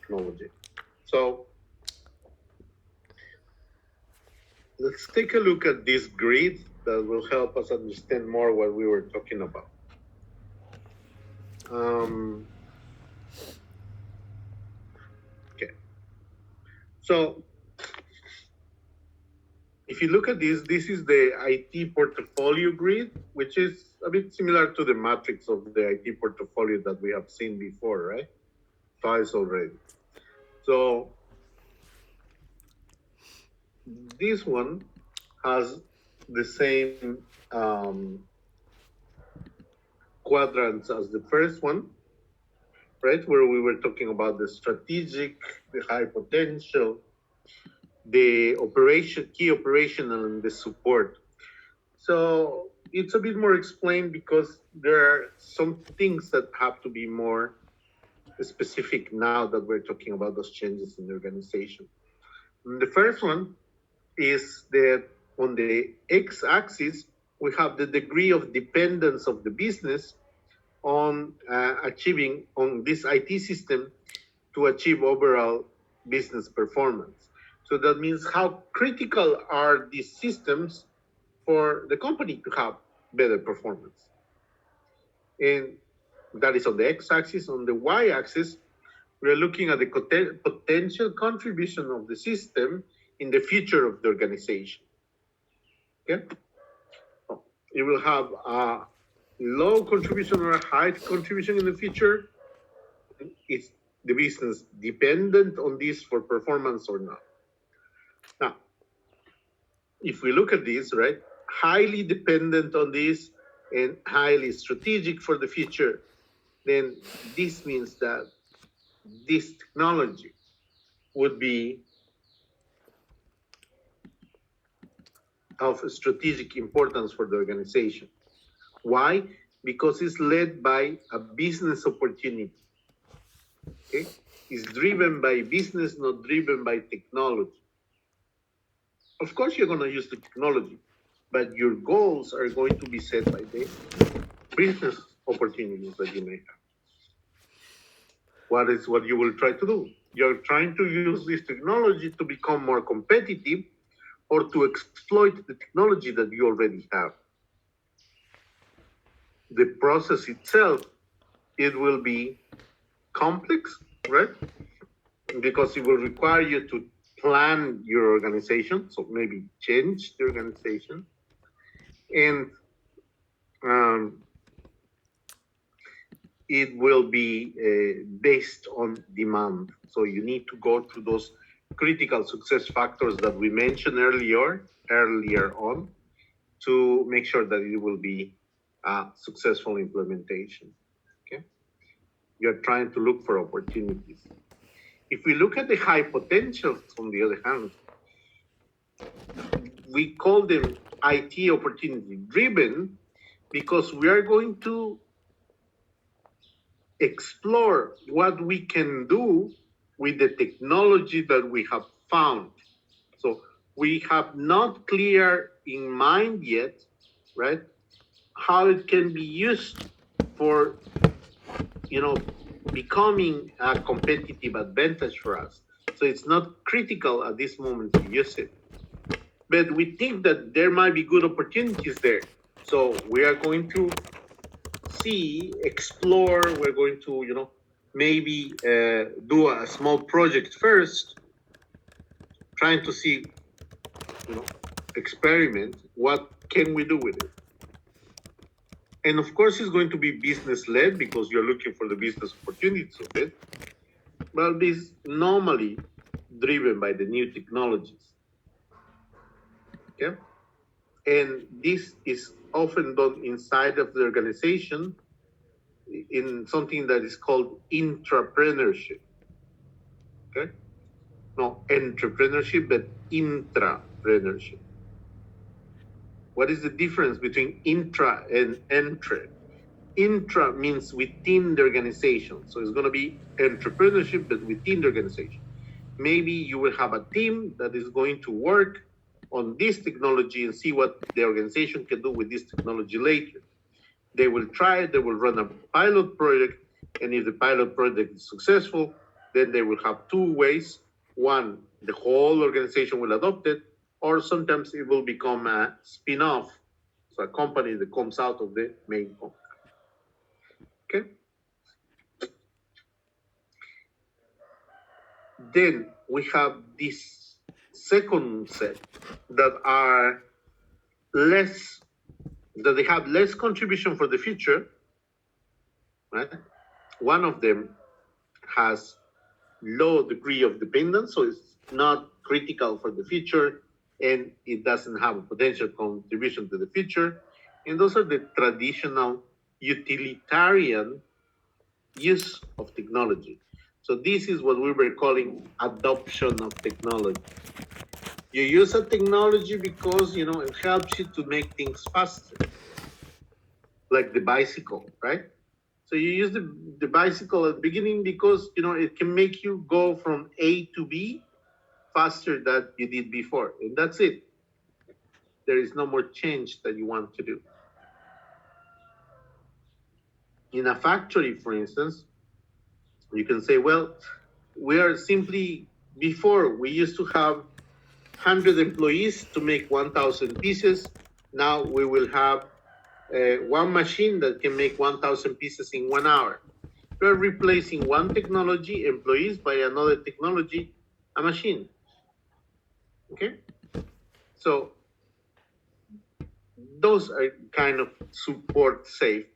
technology. So let's take a look at this grid that will help us understand more what we were talking about. Okay. So if you look at this is the IT portfolio grid, which is a bit similar to the matrix of the IT portfolio that we have seen before, right? Twice already. So this one has the same quadrants as the first one, right? Where we were talking about the strategic, the high potential, the operation, key operational, and the support. So it's a bit more explained because there are some things that have to be more specific now that we're talking about those changes in the organization. And the first one is that on the x-axis, we have the degree of dependence of the business on achieving on this IT system to achieve overall business performance. So that means how critical are these systems for the company to have better performance. And that is on the x-axis. On the y-axis, we are looking at the potential contribution of the system in the future of the organization. Okay? You will have a low contribution or a high contribution in the future. Is the business dependent on this for performance or not? Now, if we look at this, right, highly dependent on this and highly strategic for the future, then this means that this technology would be of strategic importance for the organization. Why? Because it's led by a business opportunity. Okay? It's driven by business, not driven by technology. Of course, you're going to use the technology, but your goals are going to be set by the business opportunities that you may have. What is what you will try to do? You're trying to use this technology to become more competitive or to exploit the technology that you already have. The process itself, it will be complex, right? Because it will require you to plan your organization, so maybe change the organization. And it will be based on demand. So you need to go through those critical success factors that we mentioned earlier on to make sure that it will be a successful implementation. Okay, you're trying to look for opportunities. If we look at the high potentials, on the other hand, we call them IT opportunity driven because we are going to explore what we can do with the technology that we have found. So we have not clear in mind yet, right, how it can be used for, becoming a competitive advantage for us. So it's not critical at this moment to use it. But we think that there might be good opportunities there. So we are going to explore, we're going to, maybe do a small project first, trying to see, experiment, what can we do with it? And of course, it's going to be business-led because you're looking for the business opportunities of it. But this normally driven by the new technologies. Okay? And this is often done inside of the organization in something that is called intrapreneurship. Okay? Not entrepreneurship, but intrapreneurship. What is the difference between intra and entre? Intra means within the organization. So it's going to be entrepreneurship, but within the organization. Maybe you will have a team that is going to work on this technology and see what the organization can do with this technology later. They will try it, they will run a pilot project, and if the pilot project is successful, then they will have two ways. One, the whole organization will adopt it, or sometimes it will become a spin-off, so a company that comes out of the main company. Okay. Then we have this second set that are less, that they have less contribution for the future, right? One of them has low degree of dependence, so it's not critical for the future, and it doesn't have a potential contribution to the future. And those are the traditional utilitarian use of technology. So this is what we were calling adoption of technology. You use a technology because it helps you to make things faster, like the bicycle, right? So you use the bicycle at the beginning because it can make you go from A to B faster than you did before, and that's it. There is no more change that you want to do. In a factory, for instance, you can say, well, we are simply, before we used to have 100 employees to make 1,000 pieces. Now we will have one machine that can make 1,000 pieces in 1 hour. We're replacing one technology, employees, by another technology, a machine. Okay? So those are kind of support safe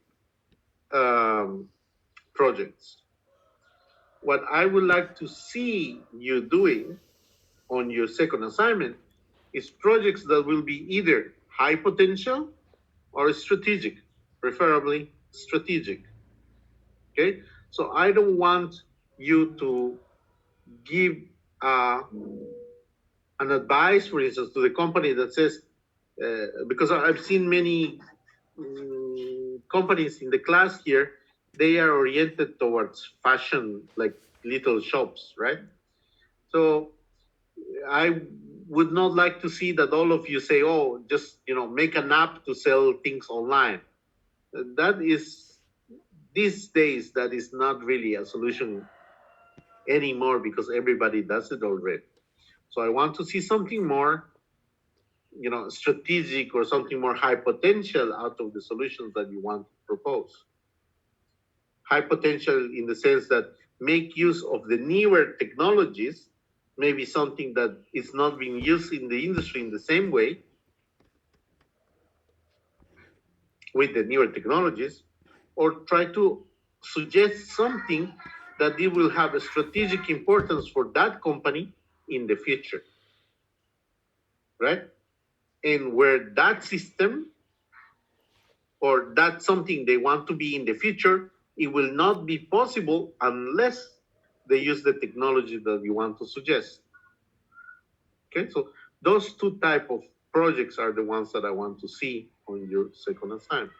projects. What I would like to see you doing on your second assignment is projects that will be either high potential or strategic, preferably strategic. Okay? So I don't want you to give an advice, for instance, to the company that says, because I've seen many companies in the class here, they are oriented towards fashion, like little shops, right? So I would not like to see that all of you say, oh, just make an app to sell things online. That is, these days, that is not really a solution anymore because everybody does it already. So I want to see something more strategic or something more high potential out of the solutions that you want to propose. High potential in the sense that make use of the newer technologies, maybe something that is not being used in the industry in the same way with the newer technologies, or try to suggest something that it will have a strategic importance for that company in the future, right? And where that system or that's something they want to be in the future, it will not be possible unless they use the technology that you want to suggest. Okay, so those two type of projects are the ones that I want to see on your second assignment.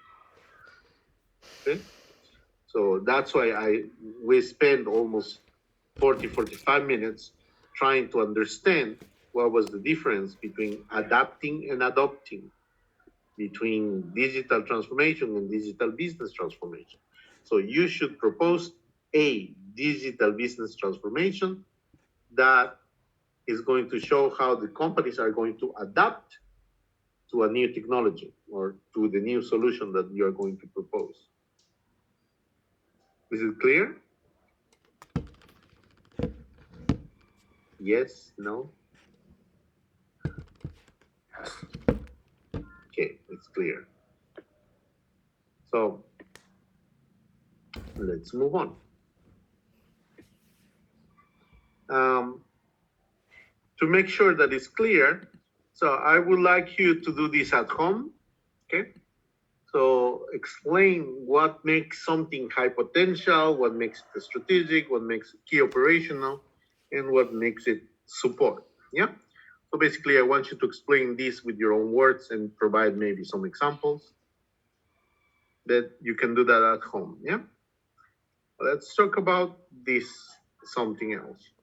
Okay, so that's why we spend almost 45 minutes trying to understand what was the difference between adapting and adopting, between digital transformation and digital business transformation. So you should propose a digital business transformation that is going to show how the companies are going to adapt to a new technology or to the new solution that you are going to propose. Is it clear? Yes? No? Okay, it's clear. So let's move on. To make sure that it's clear, so I would like you to do this at home, okay? So explain what makes something high potential, what makes it strategic, what makes it key operational, and what makes it support, yeah? So basically, I want you to explain this with your own words and provide maybe some examples that you can do that at home, yeah? Let's talk about this, something else.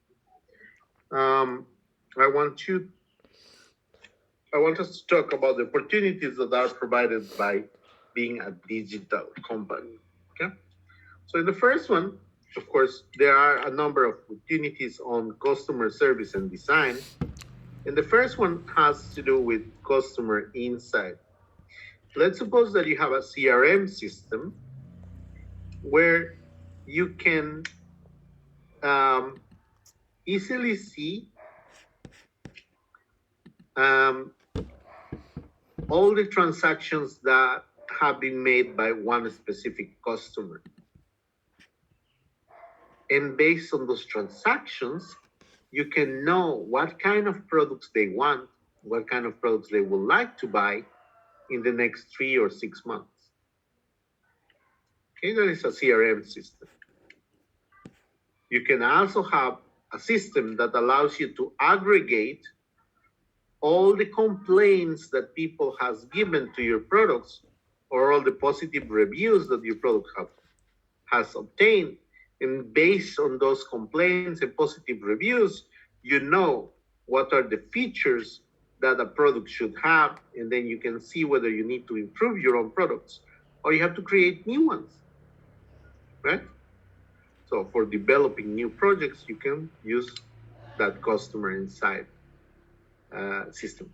I want us to talk about the opportunities that are provided by being a digital company, okay? So in the first one, of course, there are a number of opportunities on customer service and design. And the first one has to do with customer insight. Let's suppose that you have a CRM system where you can easily see all the transactions that have been made by one specific customer. And based on those transactions, you can know what kind of products they want, what kind of products they would like to buy in the next 3 or 6 months. Okay, that is a CRM system. You can also have a system that allows you to aggregate all the complaints that people has given to your products or all the positive reviews that your product has obtained. And based on those complaints and positive reviews, you know what are the features that a product should have, and then you can see whether you need to improve your own products or you have to create new ones, right? So for developing new projects, you can use that customer insight system.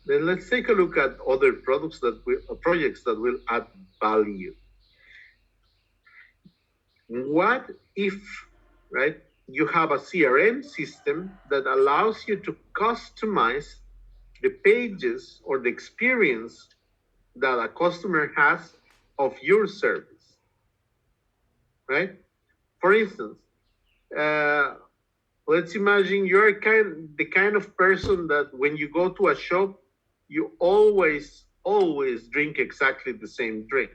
Then let's take a look at other projects that will add value. What if, right, you have a CRM system that allows you to customize the pages or the experience that a customer has of your service, right? For instance, let's imagine you're the kind of person that when you go to a shop, you always drink exactly the same drink.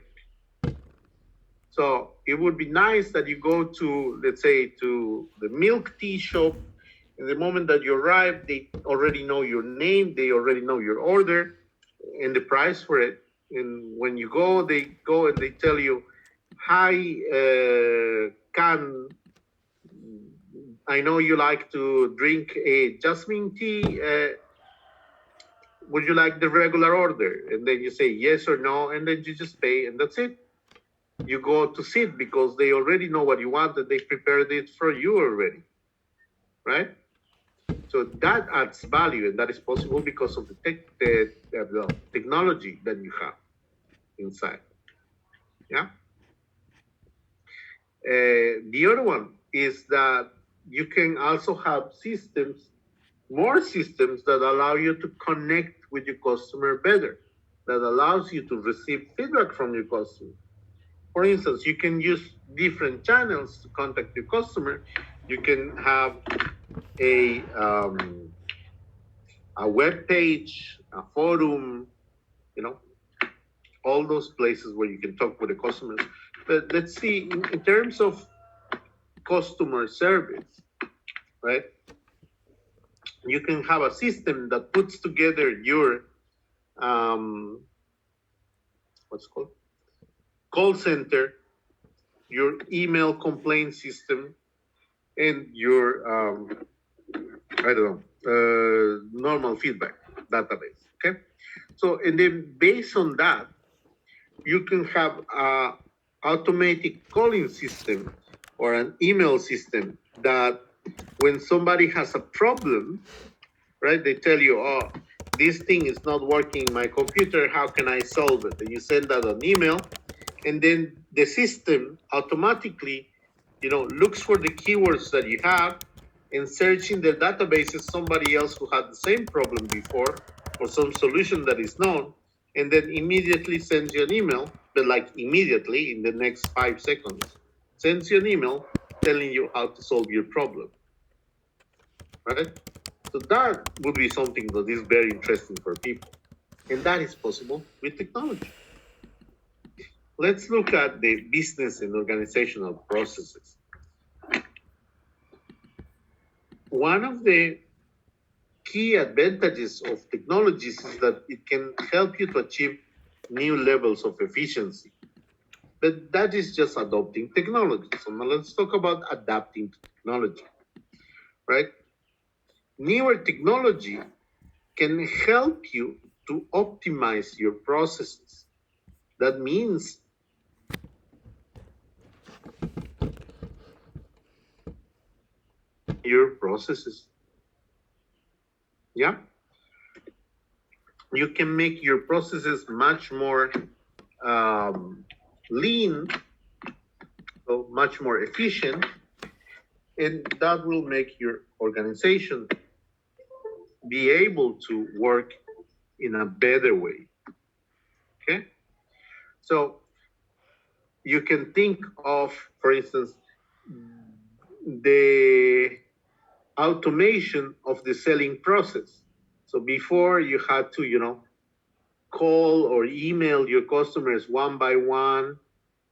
So it would be nice that you go to, let's say, to the milk tea shop. In the moment that you arrive, they already know your name, they already know your order and the price for it. And when you go, they go and they tell you, hi, I know you like to drink a jasmine tea. Would you like the regular order? And then you say yes or no, and then you just pay, and that's it. You go to sit because they already know what you want and they prepared it for you already, right? So that adds value, and that is possible because of the technology that you have inside. Yeah. The other one is that you can also have more systems that allow you to connect with your customer better, that allows you to receive feedback from your customer. For instance, you can use different channels to contact your customer. You can have a web page, a forum, all those places where you can talk with the customers. But let's see, in terms of customer service, right? You can have a system that puts together your call center, your email complaint system, and your normal feedback database. Okay, so and then based on that, you can have a automatic calling system or an email system that when somebody has a problem, right, they tell you, oh, this thing is not working in my computer, how can I solve it? And you send that an email, and then the system automatically, looks for the keywords that you have and search in the databases somebody else who had the same problem before or some solution that is known, and then immediately sends you an email, but like immediately in the next 5 seconds, sends you an email telling you how to solve your problem, right? So that would be something that is very interesting for people. And that is possible with technology. Let's look at the business and organizational processes. One of the key advantages of technologies is that it can help you to achieve new levels of efficiency. But that is just adopting technology. So now let's talk about adapting to technology, right? Newer technology can help you to optimize your processes. That means your processes. Yeah, you can make your processes much more lean, so much more efficient, and that will make your organization be able to work in a better way. Okay, so you can think of, for instance, the automation of the selling process. So before you had to, call or email your customers one by one,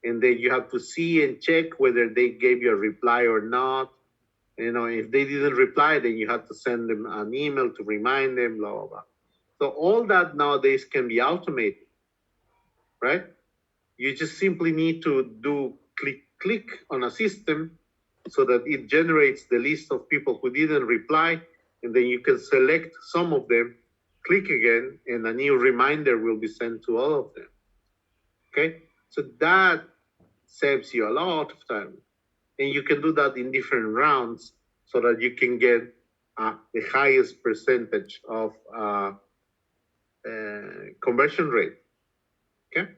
and then you have to see and check whether they gave you a reply or not. If they didn't reply, then you have to send them an email to remind them, blah, blah, blah. So all that nowadays can be automated, right? You just simply need to do click on a system so that it generates the list of people who didn't reply, and then you can select some of them, click again, and a new reminder will be sent to all of them. Okay, so that saves you a lot of time, and you can do that in different rounds so that you can get the highest percentage of conversion rate. Okay,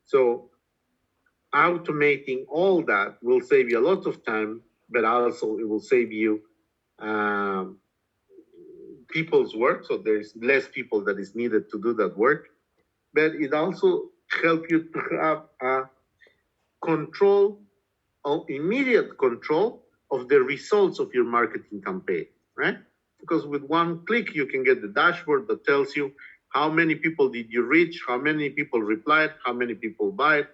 so automating all that will save you a lot of time, but also it will save you people's work. So there's less people that is needed to do that work, but it also helps you to have a control, immediate control of the results of your marketing campaign, right? Because with one click, you can get the dashboard that tells you how many people did you reach, how many people replied, how many people bought,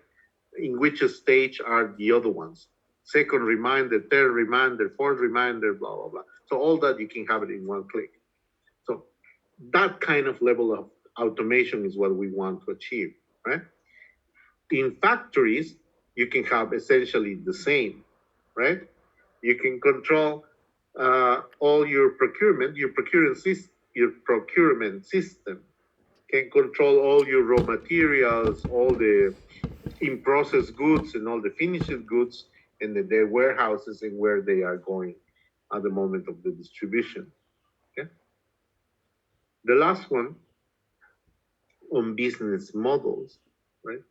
in which stage are the other ones. Second reminder, third reminder, fourth reminder, blah, blah, blah. So all that you can have it in one click. So that kind of level of automation is what we want to achieve, right? In factories, you can have essentially the same, right? You can control all your procurement, your procurement system can control all your raw materials, all the in-process goods and all the finished goods in the warehouses and where they are going at the moment of the distribution. Okay. The last one on business models, right?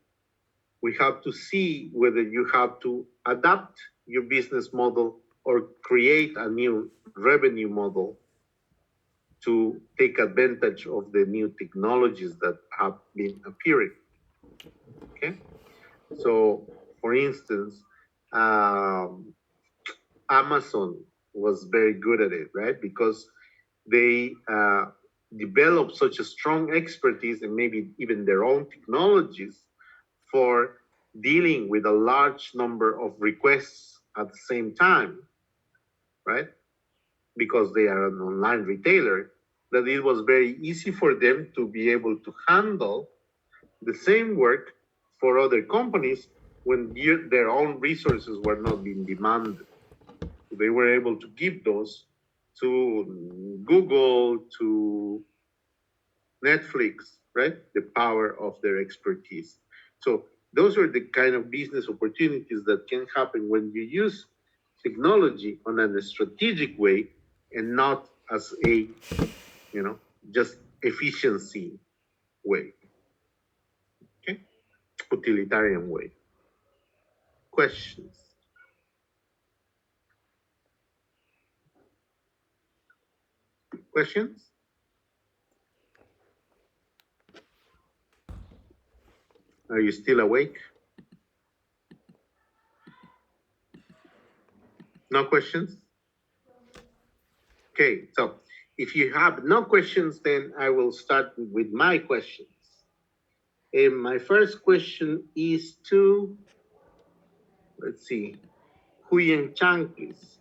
We have to see whether you have to adapt your business model or create a new revenue model to take advantage of the new technologies that have been appearing. Okay, so for instance, Amazon was very good at it, right? Because they developed such a strong expertise and maybe even their own technologies for dealing with a large number of requests at the same time, right? Because they are an online retailer, that it was very easy for them to be able to handle the same work for other companies when their own resources were not being demanded. They were able to give those to Google, to Netflix, right? The power of their expertise. So those are the kind of business opportunities that can happen when you use technology on a strategic way and not as a, just efficiency way. Okay? Utilitarian way. Questions? Questions? Are you still awake? No questions? Okay, so if you have no questions, then I will start with my questions. And my first question is to, let's see, Huyen Chang, please.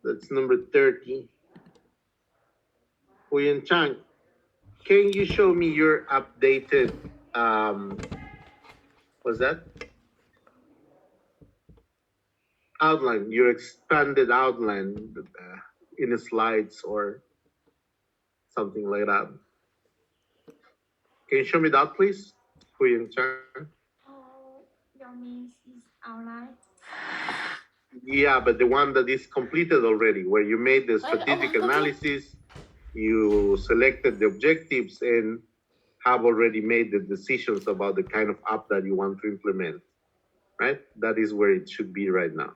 That's number 30. Huyen Chang, can you show me your updated, what's that? Outline, your expanded outline in the slides or something like that. Can you show me that, please? Huyen Chang. Oh, your means is outline. Yeah, but the one that is completed already, where you made the strategic analysis, you selected the objectives, and have already made the decisions about the kind of app that you want to implement, right? That is where it should be right now.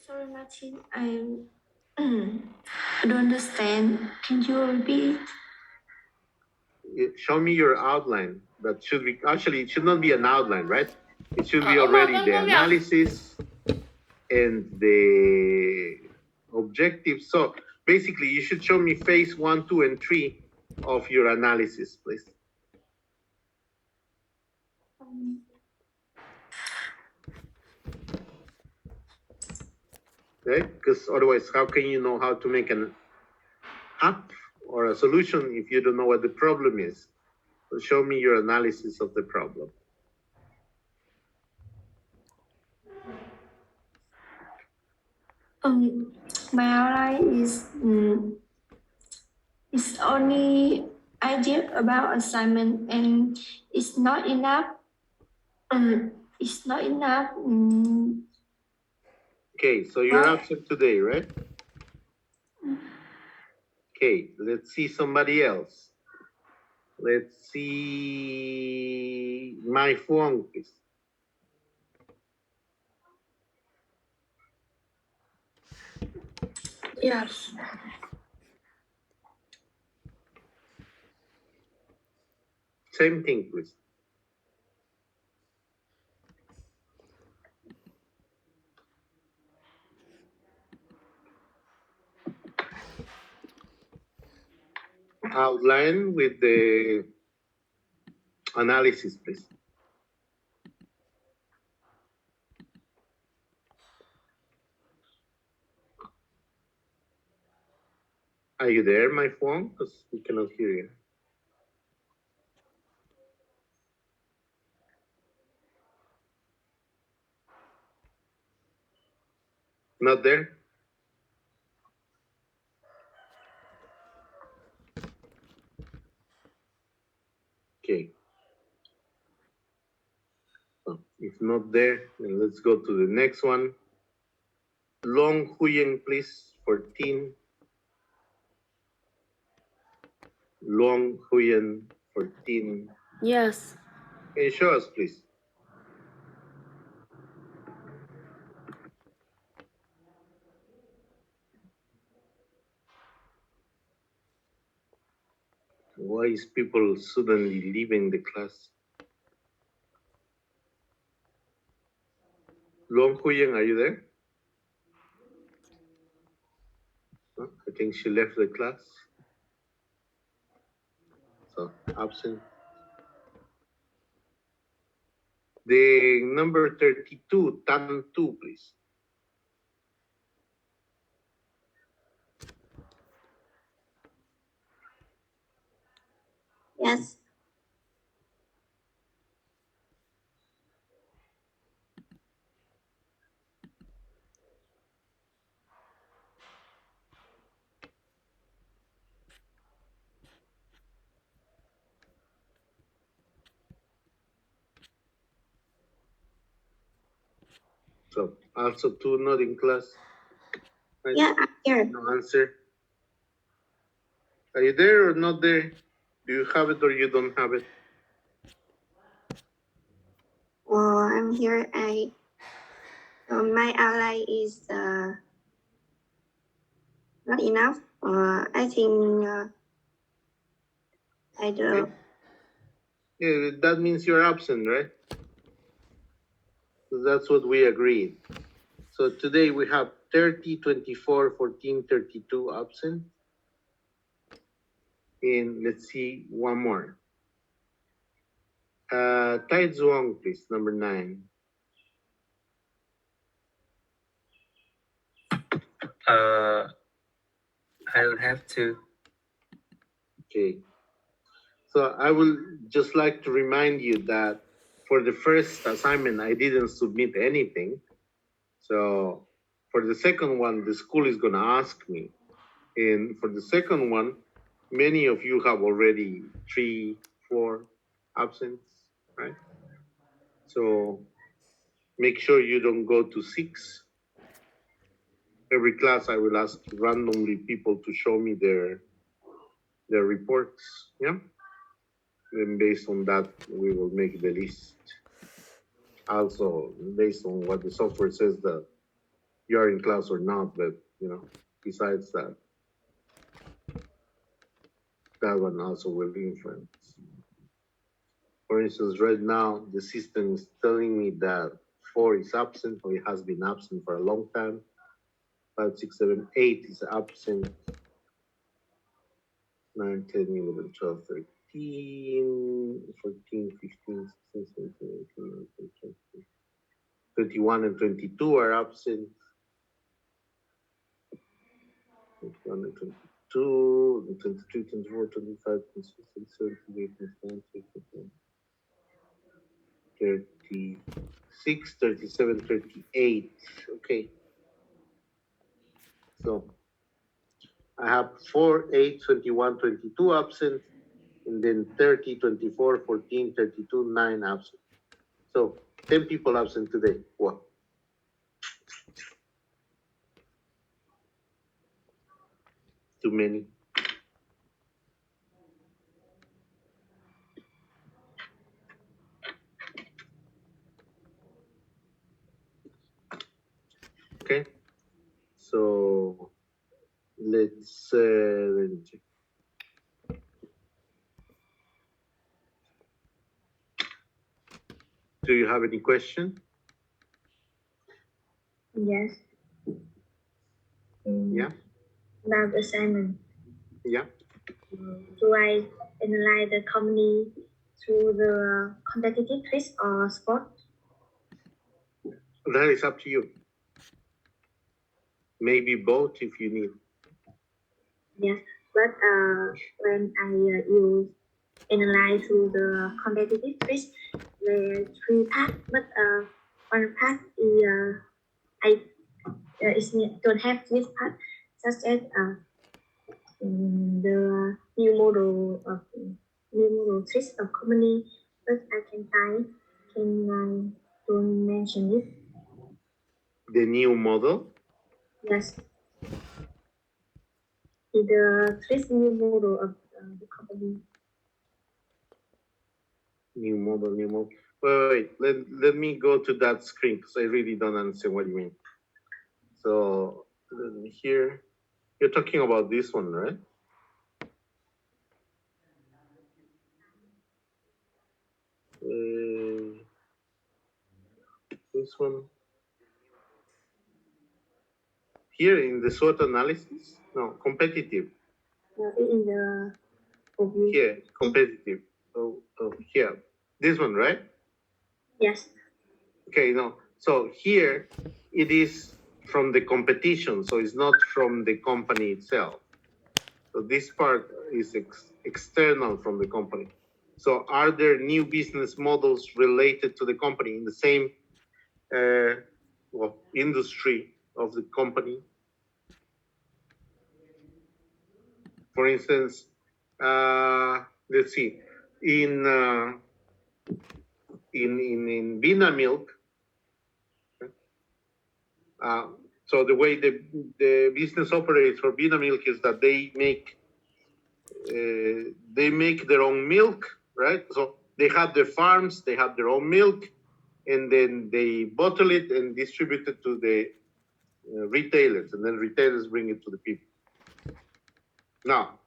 Sorry, Martin, I don't understand. Can you repeat? Show me your outline. That should be, actually, it should not be an outline, right? It should be already the analysis and the objectives. So basically, you should show me phase 1, 2, and 3 of your analysis, please. Okay? Because otherwise, how can you know how to make an app or a solution if you don't know what the problem is? So show me your analysis of the problem. My outline is only idea about assignment, and it's not enough. It's not enough. Okay, so you're absent today, right? Okay, let's see somebody else. Let's see my phone, please. Yes. Same thing, please. Outline with the analysis, please. Are you there, my phone? Because we cannot hear you. Not there? Okay. So if not there, then let's go to the next one. Long Huyen, please, 14. Long Huyen, 14. Yes. Can you show us, please? Why is people suddenly leaving the class? Long Huyen, are you there? No, I think she left the class. So, absent. The number 32, Tan 2, please. Yes. So, also 2 not in class. Yeah, I'm here. No answer. Are you there or not there? Do you have it or you don't have it? Well, I'm here. My ally is not enough. I think I don't. Okay. Yeah, that means you're absent, right? So that's what we agreed. So today we have 30, 24, 14, 32 absent. And let's see one more. Tai Zhuang, please, number 9. I don't have to. Okay. So I will just like to remind you that for the first assignment, I didn't submit anything. So for the second one, the school is going to ask me. And for the second one, many of you have already 3, 4 absent, right? So make sure you don't go to 6. Every class, I will ask randomly people to show me their reports. Yeah. Then based on that, we will make the list. Also, based on what the software says that you are in class or not, but besides that, that one also will influence. For instance, right now, the system is telling me that 4 is absent, or it has been absent for a long time. 5, 6, 7, 8 is absent. 9, 10, 11, 12, 13, 14, 15, 16, 17, 18, 19, 20. 21 and 22 are absent. 21 and 22, 23, 24, 25, 26, 27, 28, 29, 30, 36, 37, 38. Okay. So I have 4, 8, 21, 22 absent, and then 30, 24, 14, 32, 9 absent. So 10 people absent today. What? Too many. Okay. So let's let me check. Do you have any question? Yes. Yeah. About assignment. Yeah. Do I analyze the company through the competitive risk or sport? That is up to you. Maybe both if you need. Yes, but when I use analyze through the competitive risk, there are 3 parts, but one part is don't have this part, such as the new model risk of company, but I can don't mention it. The new model? Yes. The risk new model of the company. New model. Wait. Let me go to that screen because I really don't understand what you mean. So here, you're talking about this one, right? This one. Here in the SWOT analysis? No, competitive. In the overview. Here, competitive. Here. This one, right? Yes. Okay, no. So here, it is from the competition, so it's not from the company itself. So this part is external from the company. So are there new business models related to the company in the same industry of the company? For instance, let's see, in Vinamilk, so the way the business operates for Vinamilk is that they make their own milk, right? So they have their farms, they have their own milk, and then they bottle it and distribute it to the retailers, and then retailers bring it to the people. Now,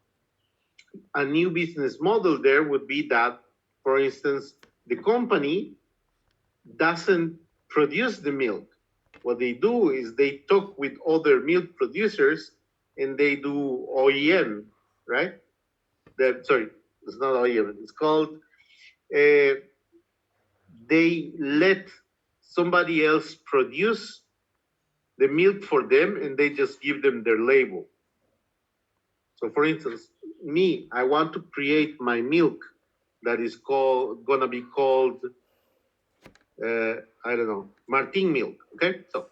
a new business model there would be that, for instance, the company doesn't produce the milk. What they do is they talk with other milk producers and they do OEM, right? Sorry, it's not OEM. It's called, they let somebody else produce the milk for them and they just give them their label. So for instance, I want to create my milk that is gonna be called, I don't know, Martin milk, okay? So,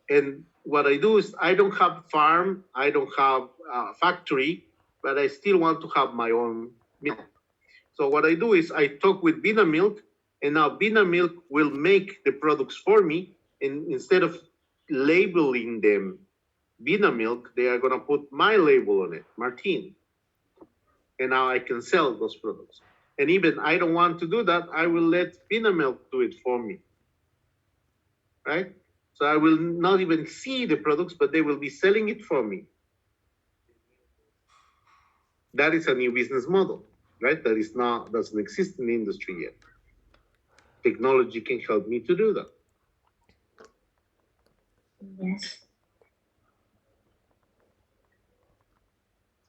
and what I do is I don't have farm, I don't have factory, but I still want to have my own milk. So what I do is I talk with Vinamilk, and now Vinamilk will make the products for me. And instead of labeling them Vinamilk, they are gonna put my label on it, Martin. And now I can sell those products. And even I don't want to do that, I will let Vinamilk do it for me. Right? So I will not even see the products, but they will be selling it for me. That is a new business model, right? Doesn't exist in the industry yet. Technology can help me to do that. Yes.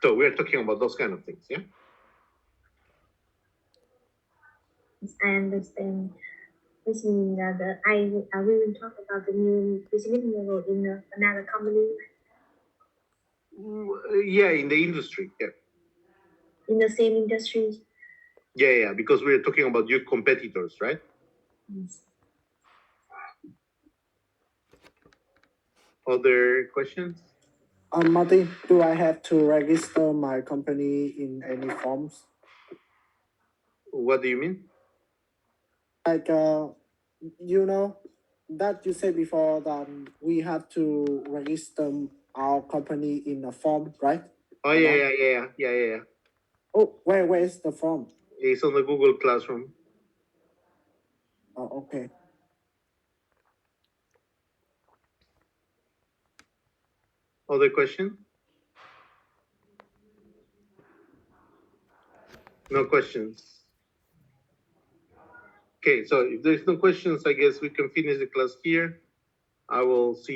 So we're talking about those kind of things, yeah? Yes, I understand. This means that we will talk about the new business model in another company, Yeah, in the industry, yeah. in the same industry. Yeah, because we're talking about your competitors, right? Yes. Other questions? Martin, do I have to register my company in any forms? What do you mean? Like, you know, that you said before that we have to register our company in a form, right? Oh, yeah. Oh, where is the form? It's on the Google Classroom. Oh, okay. Other question? No questions. Okay, so if there's no questions, I guess we can finish the class here. I will see you.